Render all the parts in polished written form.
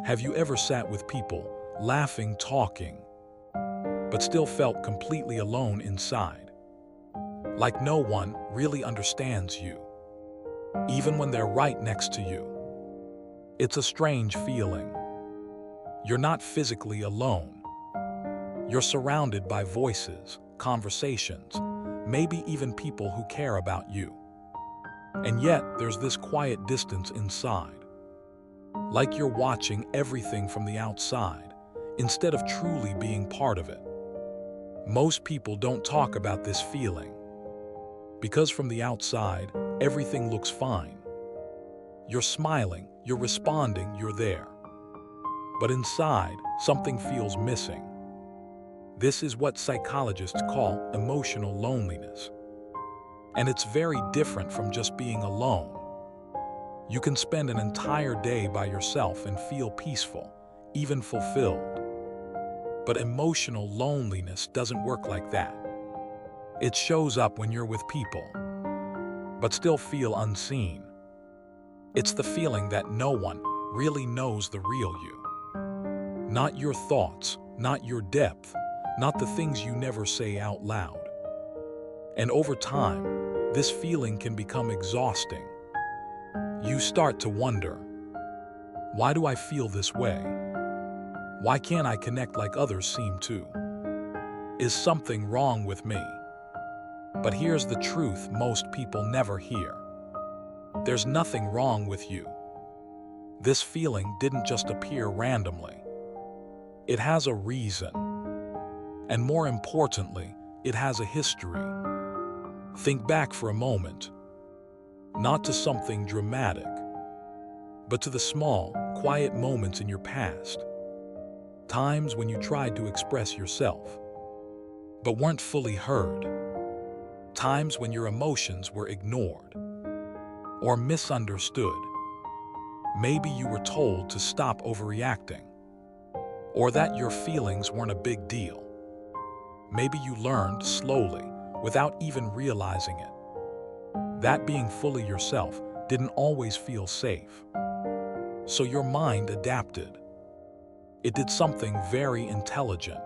Have you ever sat with people, laughing, talking, but still felt completely alone inside? Like no one really understands you, even when they're right next to you. It's a strange feeling. You're not physically alone. You're surrounded by voices, conversations, maybe even people who care about you. And yet, there's this quiet distance inside. Like you're watching everything from the outside, instead of truly being part of it. Most people don't talk about this feeling, because from the outside, everything looks fine. You're smiling, you're responding, you're there. But inside, something feels missing. This is what psychologists call emotional loneliness. And it's very different from just being alone. You can spend an entire day by yourself and feel peaceful, even fulfilled. But emotional loneliness doesn't work like that. It shows up when you're with people, but still feel unseen. It's the feeling that no one really knows the real you. Not your thoughts, not your depth, not the things you never say out loud. And over time, this feeling can become exhausting. You start to wonder, why do I feel this way? Why can't I connect like others seem to? Is something wrong with me? But here's the truth most people never hear. There's nothing wrong with you. This feeling didn't just appear randomly. It has a reason. And more importantly, it has a history. Think back for a moment. Not to something dramatic, but to the small, quiet moments in your past. Times when you tried to express yourself, but weren't fully heard. Times when your emotions were ignored or misunderstood. Maybe you were told to stop overreacting, or that your feelings weren't a big deal. Maybe you learned slowly, without even realizing it, that being fully yourself didn't always feel safe. So your mind adapted. It did something very intelligent.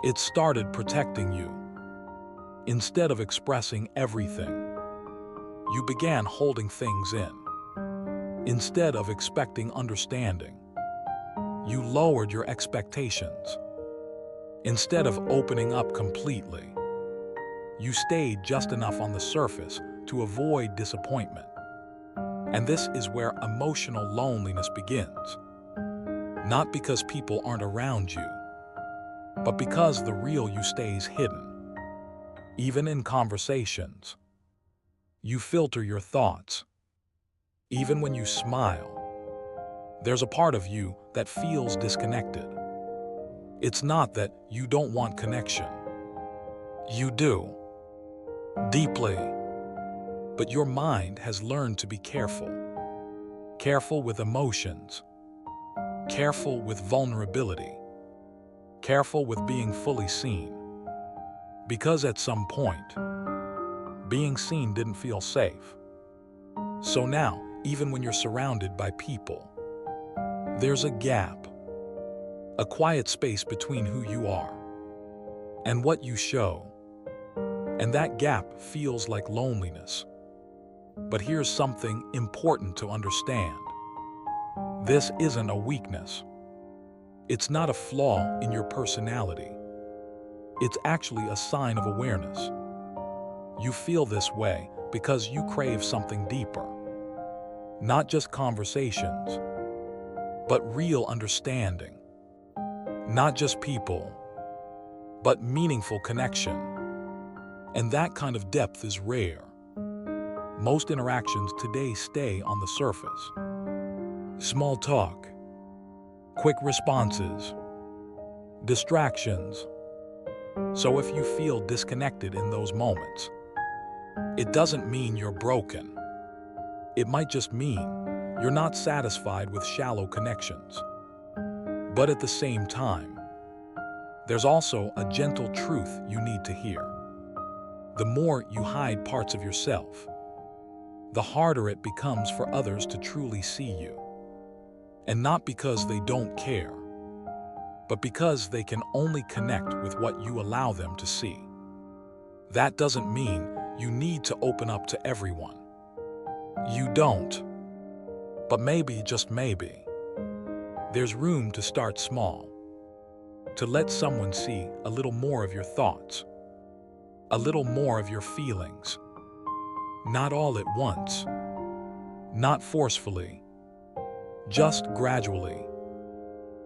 It started protecting you. Instead of expressing everything, you began holding things in. Instead of expecting understanding, you lowered your expectations. Instead of opening up completely, you stayed just enough on the surface to avoid disappointment. And this is where emotional loneliness begins. Not because people aren't around you, but because the real you stays hidden. Even in conversations, you filter your thoughts. Even when you smile, there's a part of you that feels disconnected. It's not that you don't want connection. You do. Deeply. But your mind has learned to be careful. Careful with emotions. Careful with vulnerability. Careful with being fully seen. Because at some point, being seen didn't feel safe. So now, even when you're surrounded by people, there's a gap. A quiet space between who you are and what you show. And that gap feels like loneliness. But here's something important to understand. This isn't a weakness. It's not a flaw in your personality. It's actually a sign of awareness. You feel this way because you crave something deeper. Not just conversations, but real understanding. Not just people, but meaningful connection. And that kind of depth is rare. Most interactions today stay on the surface. Small talk, quick responses, distractions. So if you feel disconnected in those moments, it doesn't mean you're broken. It might just mean you're not satisfied with shallow connections. But at the same time, there's also a gentle truth you need to hear. The more you hide parts of yourself, the harder it becomes for others to truly see you. And not because they don't care, but because they can only connect with what you allow them to see. That doesn't mean you need to open up to everyone. You don't. But maybe, just maybe, there's room to start small. To let someone see a little more of your thoughts, a little more of your feelings. Not all at once, not forcefully, just gradually.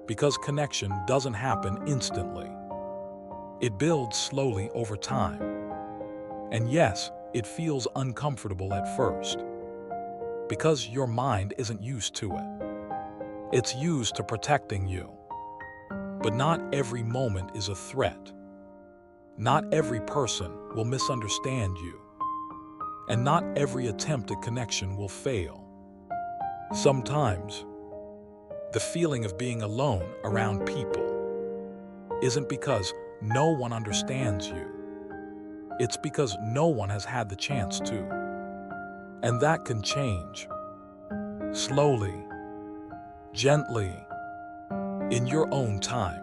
Because connection doesn't happen instantly. It builds slowly over time. And yes, it feels uncomfortable at first. Because your mind isn't used to it. It's used to protecting you. But not every moment is a threat. Not every person will misunderstand you. And not every attempt at connection will fail. Sometimes, the feeling of being alone around people isn't because no one understands you. It's because no one has had the chance to. And that can change. Slowly, gently, in your own time.